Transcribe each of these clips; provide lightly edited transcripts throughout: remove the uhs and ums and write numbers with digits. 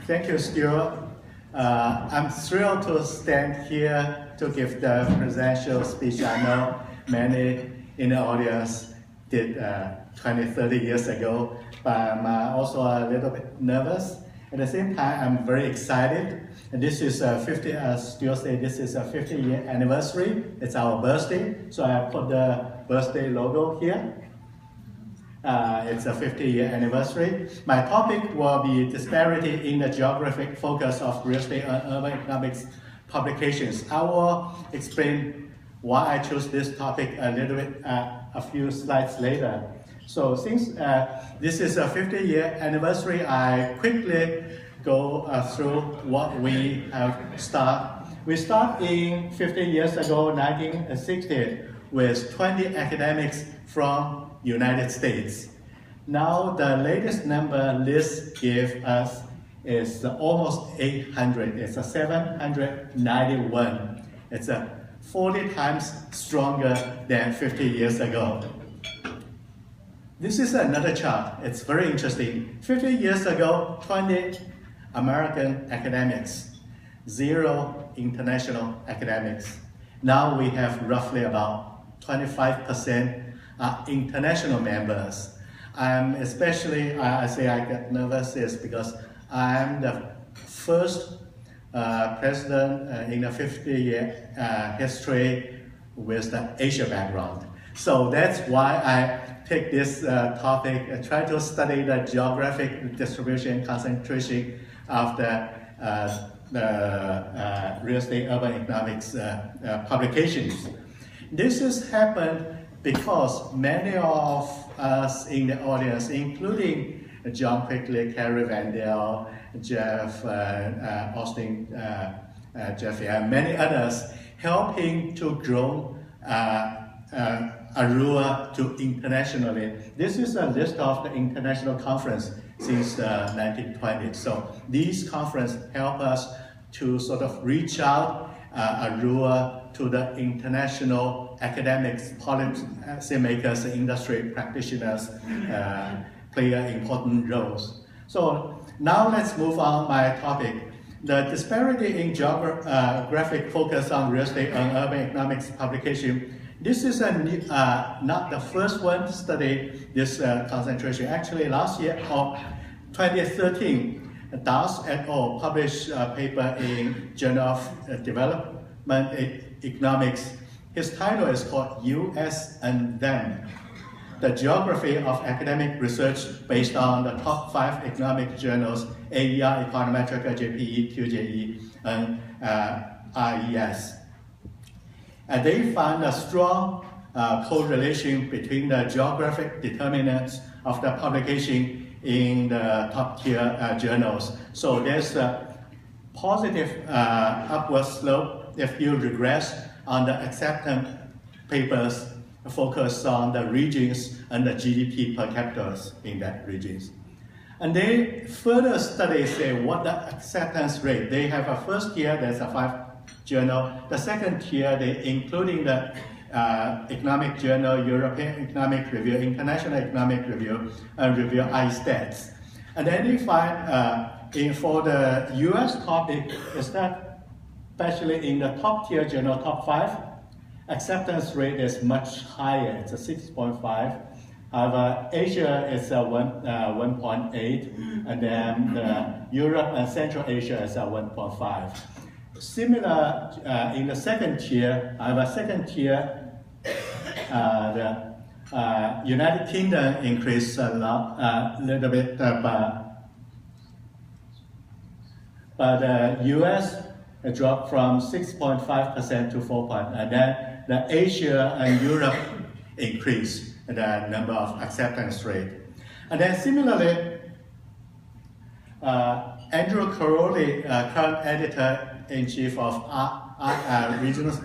Thank you, Stuart. I'm thrilled to stand here to give the presidential speech. I know many in the audience did 20, 30 years ago, but I'm also a little bit nervous. At the same time, I'm very excited. And this is as Stuart said, this is a 50-year anniversary. It's our birthday, so I put the birthday logo here. It's a 50-year anniversary. My topic will be disparity in the geographic focus of real estate and urban economics publications. I will explain why I chose this topic a little bit a few slides later. So since this is a 50-year anniversary, I quickly go through what we have started. We started in 50 years ago, 1960, with 20 academics from United States. Now the latest number list gives us is almost 800. It's a 791. It's a 40 times stronger than 50 years ago. This is another chart. It's very interesting. 50 years ago, 20 American academics, 0 international academics. Now we have roughly about 25% international members. I'm especially, I say I get nervous is because I'm the first president in the 50-year history with the Asia background. So that's why I take this topic, try to study the geographic distribution concentration of the real estate urban economics publications. This has happened because many of us in the audience, including John Quigley, Carrie Vandell, Jeff Austin, Jeffrey, and many others, helping to grow AREUA to internationally. This is a list of the international conference since the 1920s. So these conferences help us to sort of reach out AREUA to the international academics, policymakers, industry practitioners play important roles. So now let's move on my topic. The disparity in geographic focus on real estate and urban economics publication. This is not the first one to study this concentration. Actually, last year, or 2013, Das et al. Published a paper in Journal of Development Economics. His title is called US and Them, the geography of academic research based on the top 5 economic journals, AER, Econometrica, JPE, QJE, and RES. And they found a strong correlation between the geographic determinants of the publication in the top tier journals. So there's a positive upward slope if you regress on the acceptance papers focus on the regions and the GDP per capita in that regions. And they further study say what the acceptance rate. They have a first tier, there's a 5 journal. The second tier, they including the Economic Journal, European Economic Review, International Economic Review, and Review ISTATS. And then they find for the US topic is that especially in the top tier journal, top 5, acceptance rate is much higher. It's a 6.5. However, Asia is a 1.8, and then Europe and Central Asia is a 1.5. Similar in the second tier, second tier, the United Kingdom increased a little bit, but the US dropped from 6.5% to 4%, and then the Asia and Europe increased the number of acceptance rate. And then similarly, Andrew Caroli, current editor-in-chief of Regional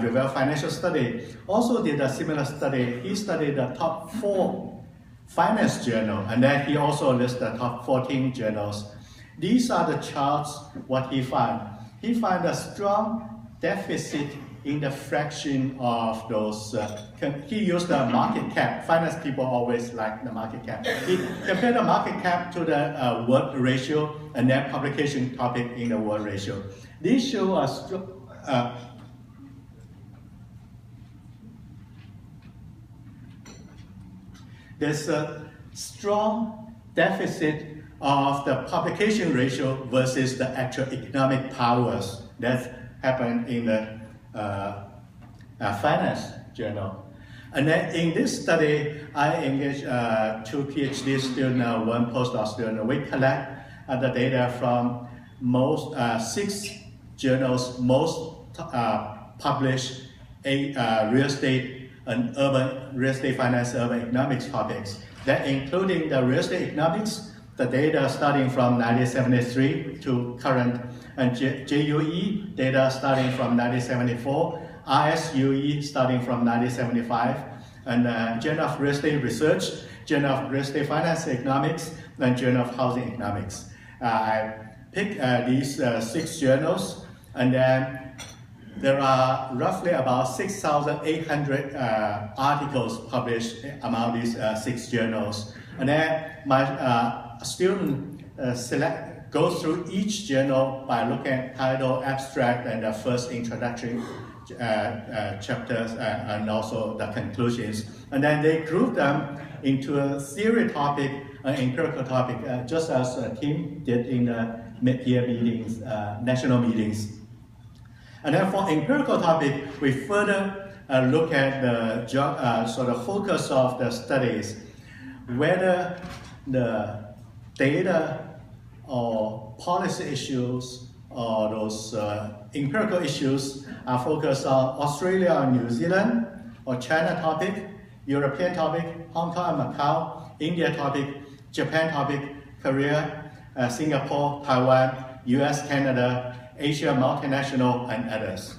Review Financial Study, also did a similar study. He studied the top 4 finance journals, and then he also lists the top 14 journals. These are the charts, what he found. He found a strong deficit in the fraction of those. He used the market cap. Finance people always like the market cap. He compared the market cap to the word ratio and then publication topic in the word ratio. These show us there's a strong deficit of the publication ratio versus the actual economic powers that happened in the finance journal. And then in this study, I engaged 2 PhD students, 1 postdoc student. We collect the data from most 6 journals, most published real estate and urban real estate finance, urban economics topics. That including the real estate economics, the data starting from 1973 to current, and JUE data starting from 1974, RSUE starting from 1975, and Journal of Real Estate Research, Journal of Real Estate Finance Economics, and Journal of Housing Economics. I picked these 6 journals, and then there are roughly about 6,800 articles published among these 6 journals. And then my student goes through each journal by looking at title, abstract, and the first introductory chapters, and also the conclusions. And then they group them into a theory topic, an empirical topic, just as Tim did in the mid-year meetings, national meetings. And then for empirical topic, we further look at the sort of focus of the studies, whether the data or policy issues or those empirical issues are focused on Australia or New Zealand, or China topic, European topic, Hong Kong and Macau, India topic, Japan topic, Korea, Singapore, Taiwan, US, Canada, Asia, multinational, and others.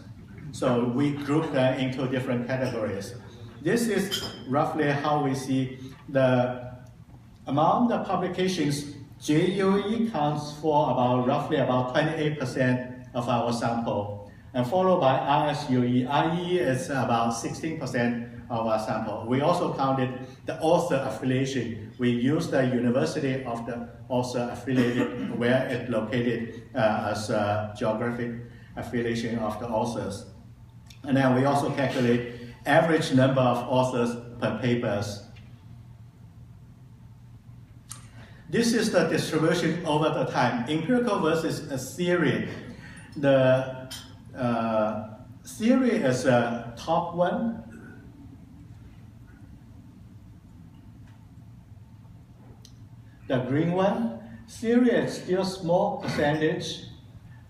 So we group them into different categories. This is roughly how we see among the publications. JUE counts for roughly about 28% of our sample, and followed by RSUE. IE is about 16% of our sample. We also counted the author affiliation. We used the university of the author affiliated, where it located as a geographic affiliation of the authors. And then we also calculate average number of authors per papers. This is the distribution over the time, empirical versus a theory. The theory is a top one. The green one, theory is still small percentage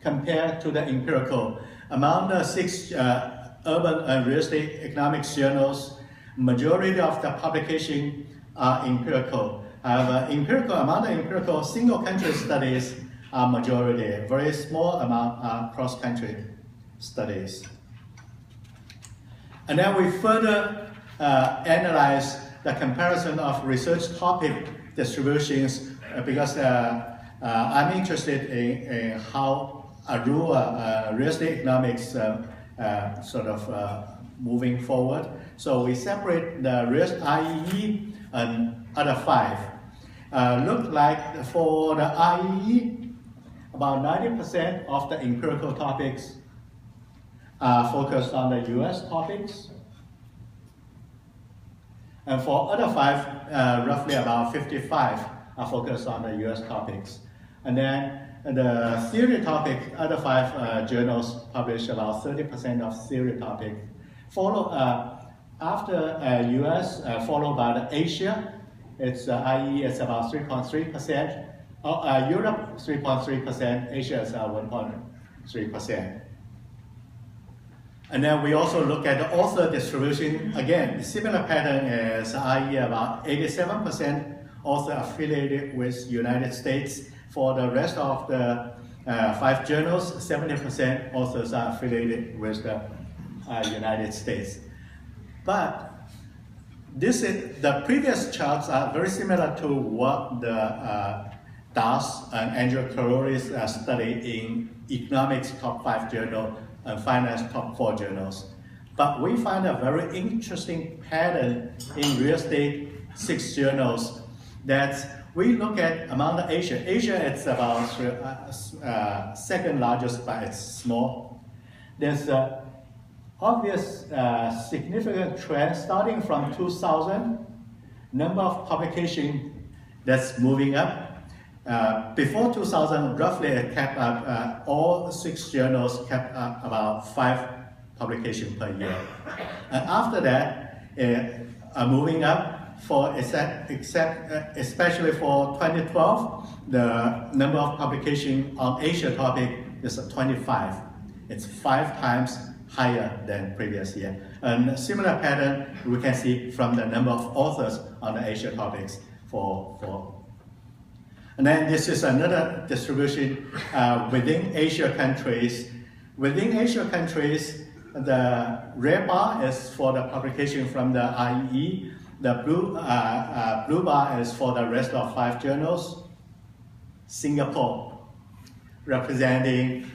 compared to the empirical. Among the 6 urban and real estate economics journals, majority of the publication are empirical. Among the empirical single country studies are majority. Very small amount are cross-country studies. And then we further analyze the comparison of research topic distributions because I'm interested in how AREUA, real estate economics, sort of moving forward. So we separate the IEE and other 5. Look like for the IEE, about 90% of the empirical topics are focused on the US topics. And for other 5, roughly about 55 are focused on the US topics. And then the theory topic, other 5 journals publish about 30% of theory topic. After US, followed by the Asia, it's IE is about 3.3%. Europe 3.3%. Asia is 1.3%. And then we also look at the author distribution. Again, similar pattern as IE, about 87% author affiliated with United States. For the rest of the 5 journals, 70% authors are affiliated with the United States. But the previous charts are very similar to what the Das and Andrew Caroli's study in economics top 5 journal and finance top 4 journals. But we find a very interesting pattern in real estate 6 journals that we look at among the Asia. Asia is about second largest, but it's small. There's an obvious significant trend starting from 2000, number of publications that's moving up. Before 2000, roughly it kept up, all 6 journals kept up about 5 publications per year. And after that, moving up, especially for 2012, the number of publications on Asia topic is 25. It's 5 times higher than previous year. And a similar pattern we can see from the number of authors on the Asia topics And then this is another distribution within Asia countries. Within Asia countries, the red bar is for the publication from the IEE. The blue bar is for the rest of 5 journals. Singapore, representing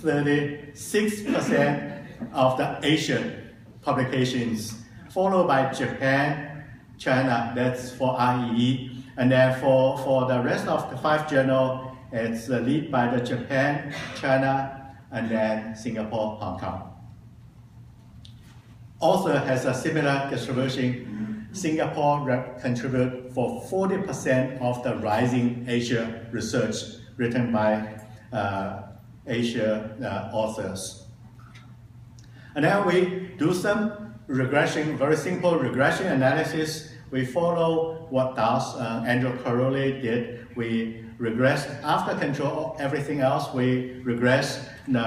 36% of the Asian publications, followed by Japan, China, that's for IEE. And then for the rest of the 5 journals, it's led by the Japan, China, and then Singapore, Hong Kong. Also has a similar distribution. Singapore contribute for 40% of the rising Asia research written by Asia authors. And then we do some regression, very simple regression analysis. We follow what Andrew Caroli did. We regress after control everything else. We regress the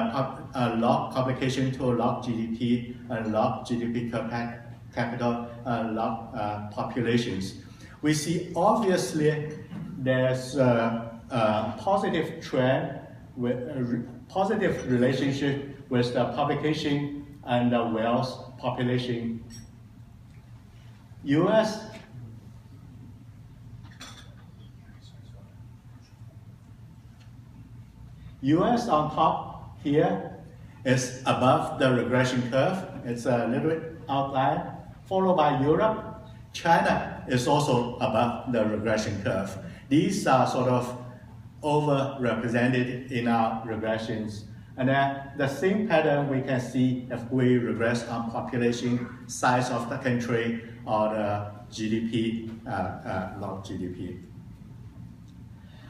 log publication to log GDP and log GDP per capita and log populations. We see obviously there's a positive trend with positive relationship with the publication and the wealth population. US on top here is above the regression curve. It's a little bit outlier, followed by Europe. China is also above the regression curve. These are sort of overrepresented in our regressions. And then the same pattern we can see if we regress on population, size of the country, or the GDP, log GDP.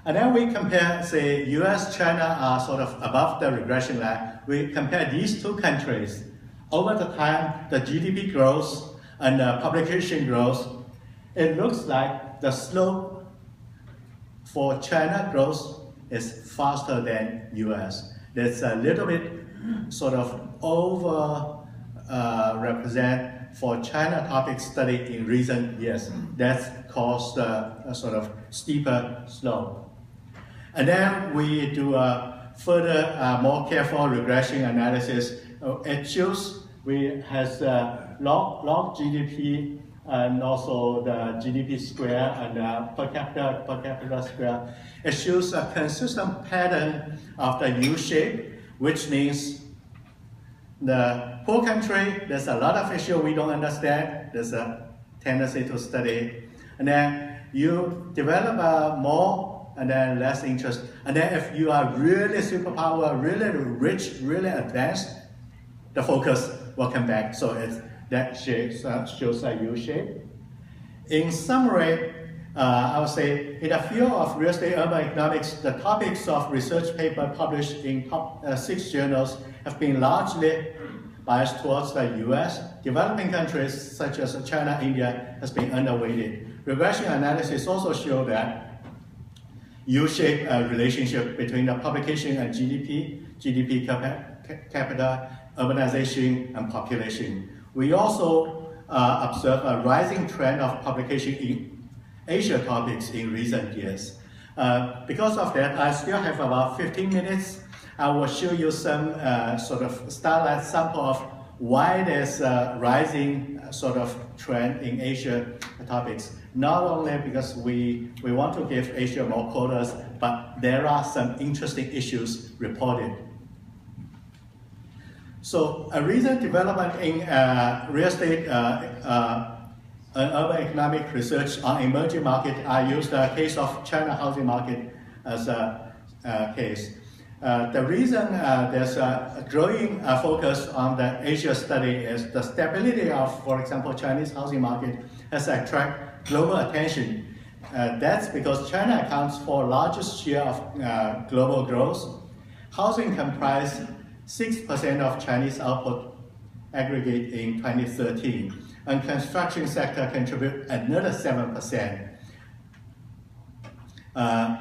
And then we compare, say, US, China are sort of above the regression line. We compare these 2 countries. Over the time, the GDP growth and the publication growth, it looks like the slope for China growth is faster than US. There's a little bit sort of represent for China topic study in recent years. That's caused a sort of steeper slope. And then we do a further, more careful regression analysis. It shows we has log GDP and also the GDP square and per capita square. It shows a consistent pattern of the U shape, which means the poor country, there's a lot of issues we don't understand. There's a tendency to study. And then you develop more and then less interest. And then if you are really superpower, really rich, really advanced, the focus will come back. So that shape shows a U shape. In summary, I would say in the field of real estate urban economics, the topics of research paper published in top 6 journals have been largely biased towards the US. Developing countries such as China, India has been underweighted. Regression analysis also show that U-shaped relationship between the publication and GDP capita, urbanization, and population. We also observe a rising trend of publication in Asia topics in recent years. Because of that, I still have about 15 minutes. I will show you some sort of starlight sample of why there's a rising sort of trend in Asia topics. Not only because we want to give Asia more quotas, but there are some interesting issues reported. So a recent development in real estate urban economic research on emerging market, I use the case of China housing market as a case. The reason there's a growing focus on the Asia study is the stability of, for example, Chinese housing market has attracted global attention. That's because China accounts for largest share of global growth. Housing comprised 6% of Chinese output aggregate in 2013, and construction sector contribute another 7%.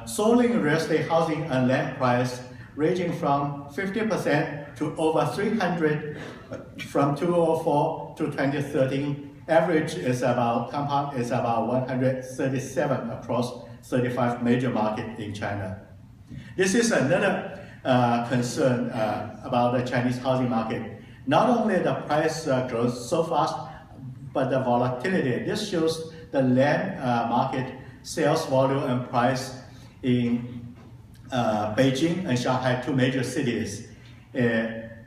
Soaring real estate housing and land price ranging from 50% to over 300 from 2004 to 2013. Average is about, compound is about 137 across 35 major markets in China. This is another concern about the Chinese housing market. Not only the price grows so fast, but the volatility. This shows the land market sales volume and price in Beijing and Shanghai, two major cities.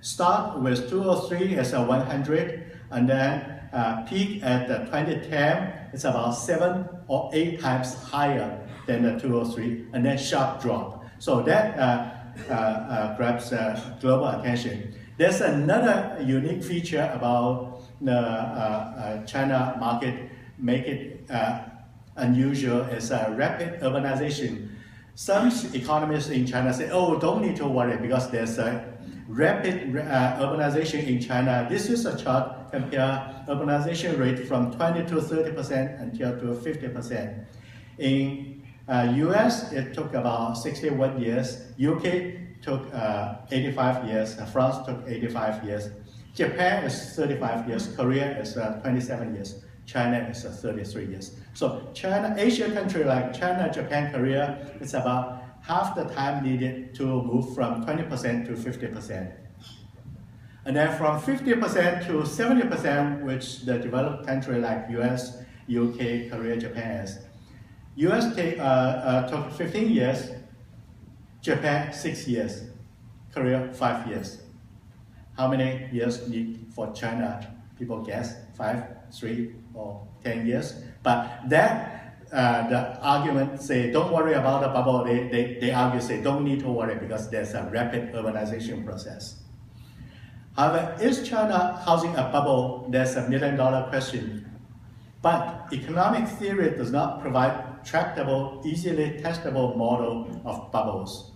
Start with 2003 as a 100, and then peak at 2010, it's about 7 or 8 times higher than the 2003, and then sharp drop. So that grabs global attention. There's another unique feature about the China market, make it unusual, is rapid urbanization. Some economists in China say, oh, don't need to worry because there's a rapid urbanization in China. This is a chart compare urbanization rate from 20 to 30% until to 50%. In US, it took about 61 years. UK took 85 years. France took 85 years. Japan is 35 years. Korea is 27 years. China is 33 years. So China, Asian country like China, Japan, Korea, it's about half the time needed to move from 20% to 50%. And then from 50% to 70%, which the developed country like US, UK, Korea, Japan is. US took 15 years, Japan 6 years, Korea 5 years. How many years need for China? People guess 5, 3, or 10 years. But that the argument say don't worry about the bubble. They argue say don't need to worry because there's a rapid urbanization process. However, is China housing a bubble? That's a $1 million question. But economic theory does not provide tractable, easily testable model of bubbles.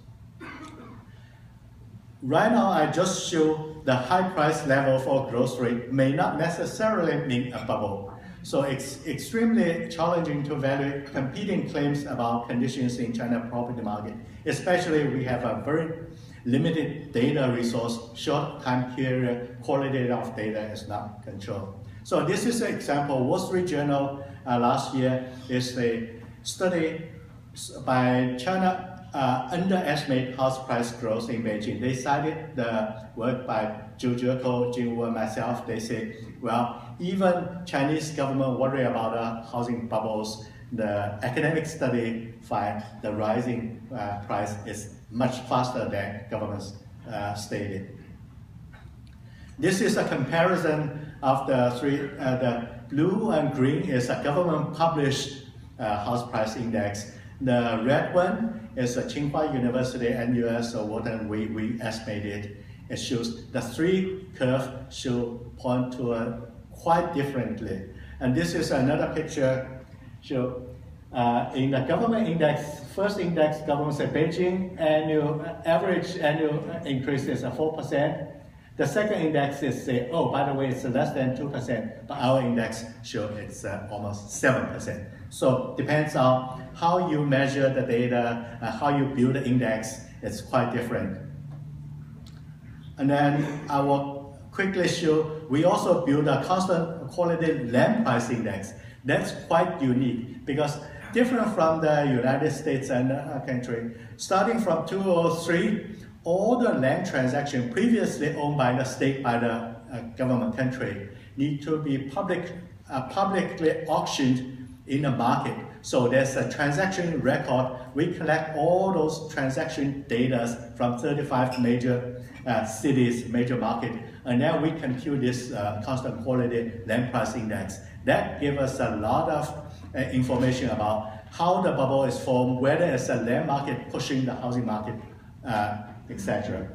Right now, I just show the high price level for growth rate may not necessarily mean a bubble. So it's extremely challenging to evaluate competing claims about conditions in China property market, especially we have a very limited data resource, short time period, quality of data is not controlled. So this is an example. Wall Street Journal last year is a study by China underestimate house price growth in Beijing. They cited the work by Zhu Zheko, Jing Wu, and myself. They say, well, even Chinese government worry about housing bubbles. The academic study find the rising price is much faster than governments stated. This is a comparison of the three. The blue and green is a government published house price index. The red one is a Tsinghua University and US Wharton. We estimated. It shows the three curves point to quite differently. And this is another picture. Show in the government index, first index, government said Beijing average annual increase is 4%. The second index is say, oh, by the way, it's less than 2%, but our index shows it's almost 7%. So depends on how you measure the data, how you build the index, it's quite different. And then I will quickly show, we also build a constant quality land price index. That's quite unique because different from the United States and country. Starting from 2003, all the land transactions previously owned by the state, by the government country, need to be publicly auctioned in the market So there's a transaction record. We collect all those transaction data from 35 major cities, major market, and then we compute this constant quality land price index. That gives us a lot of information about how the bubble is formed, whether it's a land market pushing the housing market, etc.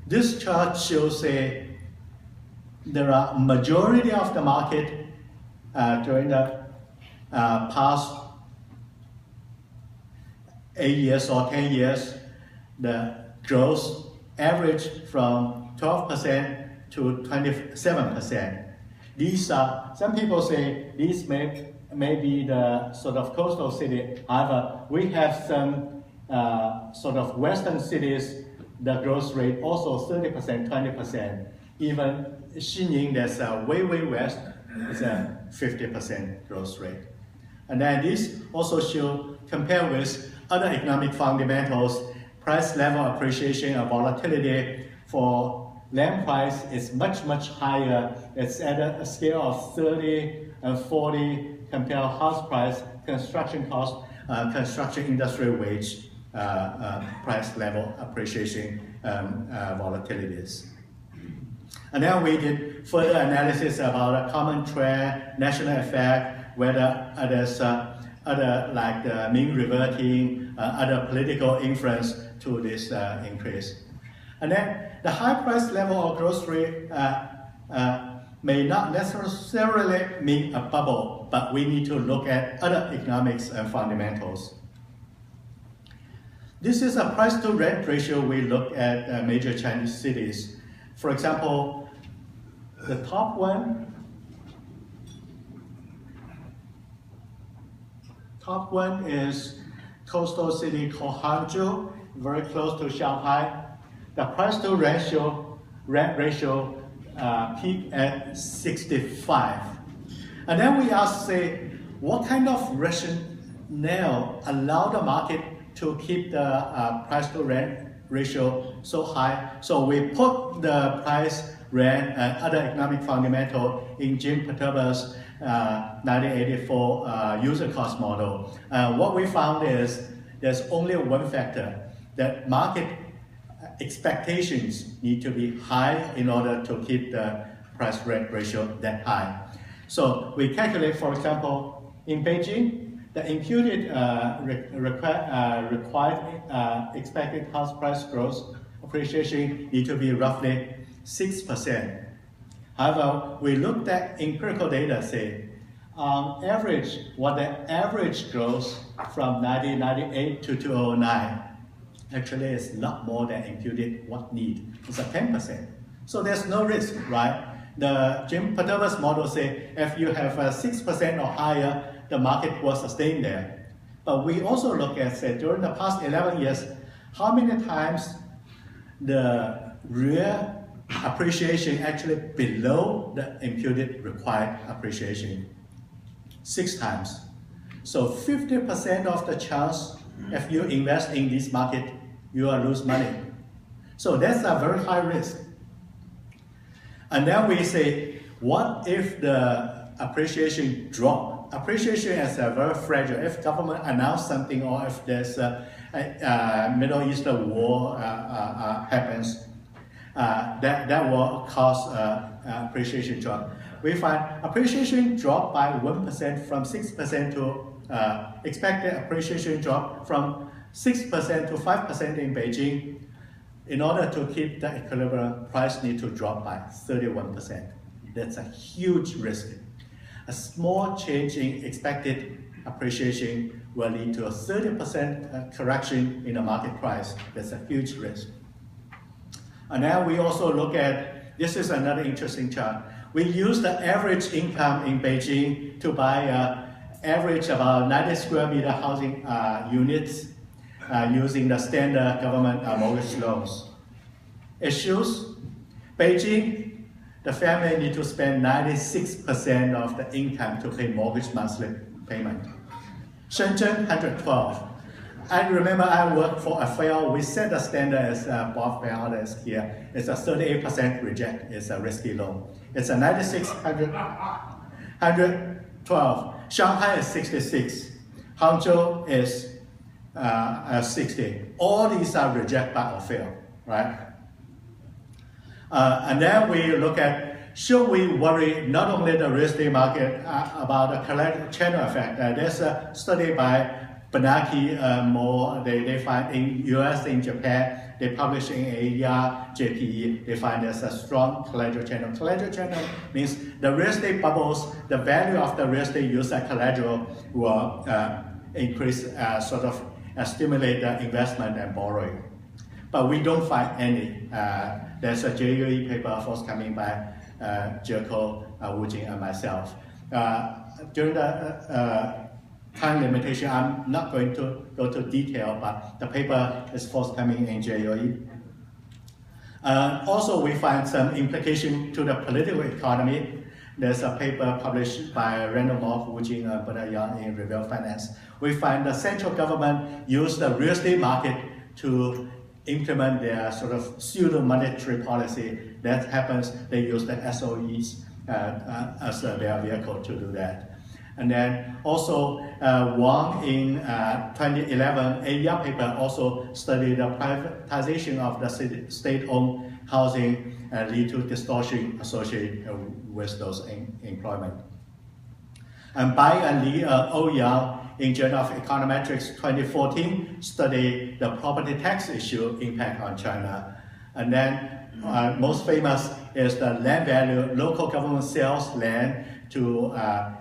This chart shows there are majority of the market during the past 8 years or 10 years, the growth averaged from 12% to 27%. These are, some people say these may be the sort of coastal city. However, we have some sort of western cities, the growth rate also 30%, 20%. Even Xining, that's way west, is a 50% growth rate. And then this also show, compare with other economic fundamentals, price level appreciation and volatility for land price is much higher. It's at a scale of 30 and 40 compared to house price, construction cost, construction industry wage, price level appreciation volatilities. And then we did further analysis about a common trend, national effect, whether there's other like the mean reverting, other political influence to this increase. And then the high price level or growth rate may not necessarily mean a bubble, but we need to look at other economics and fundamentals. This is a price to rent ratio we look at major Chinese cities. For example, the top one is coastal city called Hangzhou, very close to Shanghai. The price to rent ratio peaked at 65. And then we ask, say, what kind of rationale allow the market to keep the price to rent ratio so high? So we put the price, rent, and other economic fundamental in Jim Perturba's 1984 user cost model. What we found is there's only one factor, that market expectations need to be high in order to keep the price rent ratio that high. So we calculate, for example, in Beijing, the imputed required expected house price growth appreciation need to be roughly 6%. However, we looked at empirical data, say, on average, what the average growth from 1998 to 2009 actually is a lot more than imputed what need. It's a 10%. So there's no risk, right? The Jim Perturba's model say if you have 6% or higher, the market will sustain there. But we also look at, say, during the past 11 years, how many times the real appreciation actually below the imputed required appreciation? 6 times. So 50% of the chance if you invest in this market, you will lose money. So that's a very high risk. And then we say, what if the appreciation drop? Appreciation is very fragile. If government announce something or if there's a Middle Eastern war happens, that will cause appreciation drop. We find appreciation drop by 1% from 6% to expected appreciation drop from 6% to 5% in Beijing. In order to keep the equilibrium, price need to drop by 31%. That's a huge risk. A small change in expected appreciation will lead to a 30% correction in the market price. That's a huge risk. And now we also look at, this is another interesting chart. We use the average income in Beijing to buy average about 90 square meter housing units using the standard government mortgage loans. It shows Beijing, the family need to spend 96% of the income to pay mortgage monthly payment. Shenzhen, 112. I remember I worked for a firm, we set the standard as Bob Bernard here. It's a 38% reject, it's a risky loan. It's a 96, 112. Shanghai is 66. Hangzhou is 60. All these are reject by or fail, right? And then we look at, should we worry not only the real estate market about the collateral channel effect? There's a study by Banaki, they find in US, in Japan, they publish in AREUEA, JPE, they find there's a strong collateral channel. Collateral channel means the real estate bubbles, the value of the real estate used as collateral will increase, stimulate the investment and borrowing. But we don't find any. There's a JUE paper forthcoming by Jerko, Wu Jing, and myself. During the time limitation, I'm not going to go to detail, but the paper is forthcoming in JUE. Also, we find some implication to the political economy. There's a paper published by Randall Moore, Wu Jing, and Bernard Yang in Review Finance. We find the central government use the real estate market to implement their sort of pseudo-monetary policy. That happens, they use the SOEs as their vehicle to do that. And then also Wang in 2011 AREUEA paper also studied the privatization of the state-owned housing lead to distortion associated with those employment. And Bai and Li Ouyang in Journal of Econometrics 2014 studied the property tax issue impact on China. And then most famous is the land value. Local government sells land to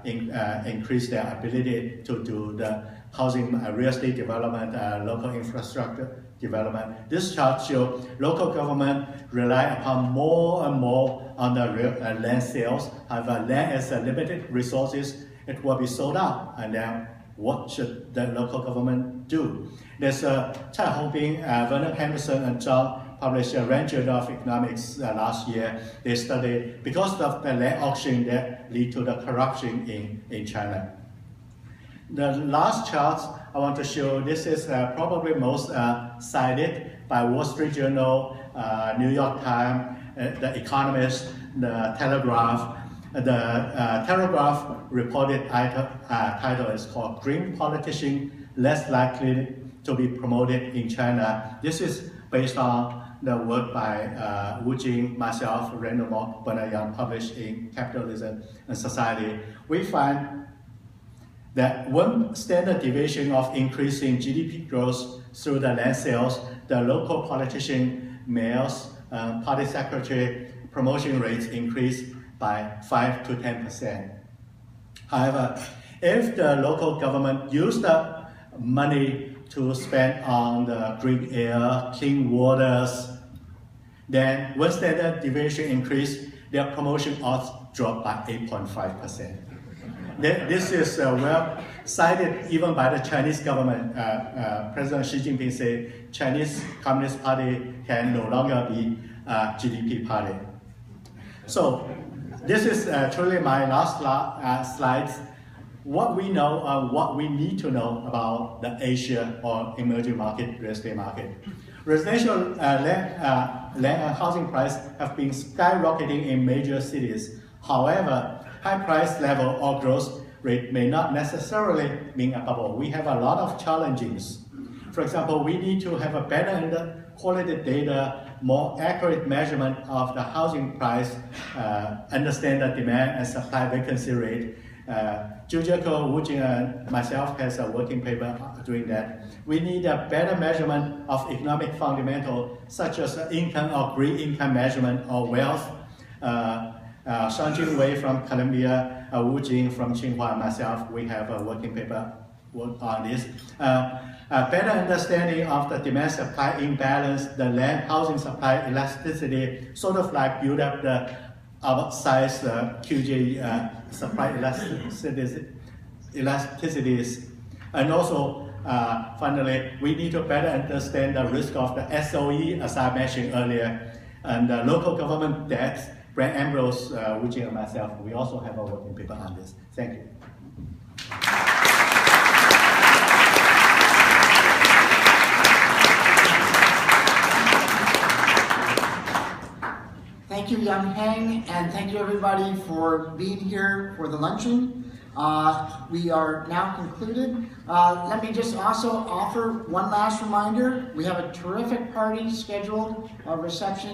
increase their ability to do the housing, real estate development, local infrastructure development. This chart shows local government rely upon more and more on the land sales. However, land is limited resources, it will be sold out. And then what should the local government do? There's Chai Hongping, Vernon Henderson, and John published a Range Journal of Economics last year. They studied, because of the land auction that lead to the corruption in China. The last chart I want to show, this is probably most cited by Wall Street Journal, New York Times, The Economist, The Telegraph. The Telegraph reported title is called Green Politician Less Likely to be Promoted in China. This is based on the work by Wu Jing, myself, Randall Moore, Bernard Yang, published in Capitalism and Society. We find that one standard deviation of increasing GDP growth through the land sales, the local politician, mayors, party secretary promotion rates increase by 5 to 10%. However, if the local government use the money to spend on the green air, clean waters, then one standard deviation increase, their promotion odds drop by 8.5%. This is well cited even by the Chinese government. President Xi Jinping said Chinese Communist Party can no longer be a GDP party. So this is truly my last slides. What we know, what we need to know about the Asia or emerging market, real estate market. Residential land and housing prices have been skyrocketing in major cities. However, high price level or growth rate may not necessarily mean a bubble. We have a lot of challenges. For example, we need to have a better quality data, more accurate measurement of the housing price, understand the demand and supply vacancy rate. Jerko, Wu Jing, and myself has a working paper doing that. We need a better measurement of economic fundamentals, such as income or green income measurement or wealth. Shangjin Wei from Columbia, Wu Jing from Tsinghua, and myself, we have a working paper on this. A better understanding of the demand-supply imbalance, the land housing supply elasticity, sort of like build up the outsized QJ supply elasticities. And also, finally, we need to better understand the risk of the SOE, as I mentioned earlier, and the local government debt. Brent Ambrose, Wu Jing, and myself, we also have a working paper on this. Thank you. Thank you, Young Heng, and thank you everybody for being here for the luncheon. We are now concluded. Let me just also offer one last reminder. We have a terrific party scheduled, a reception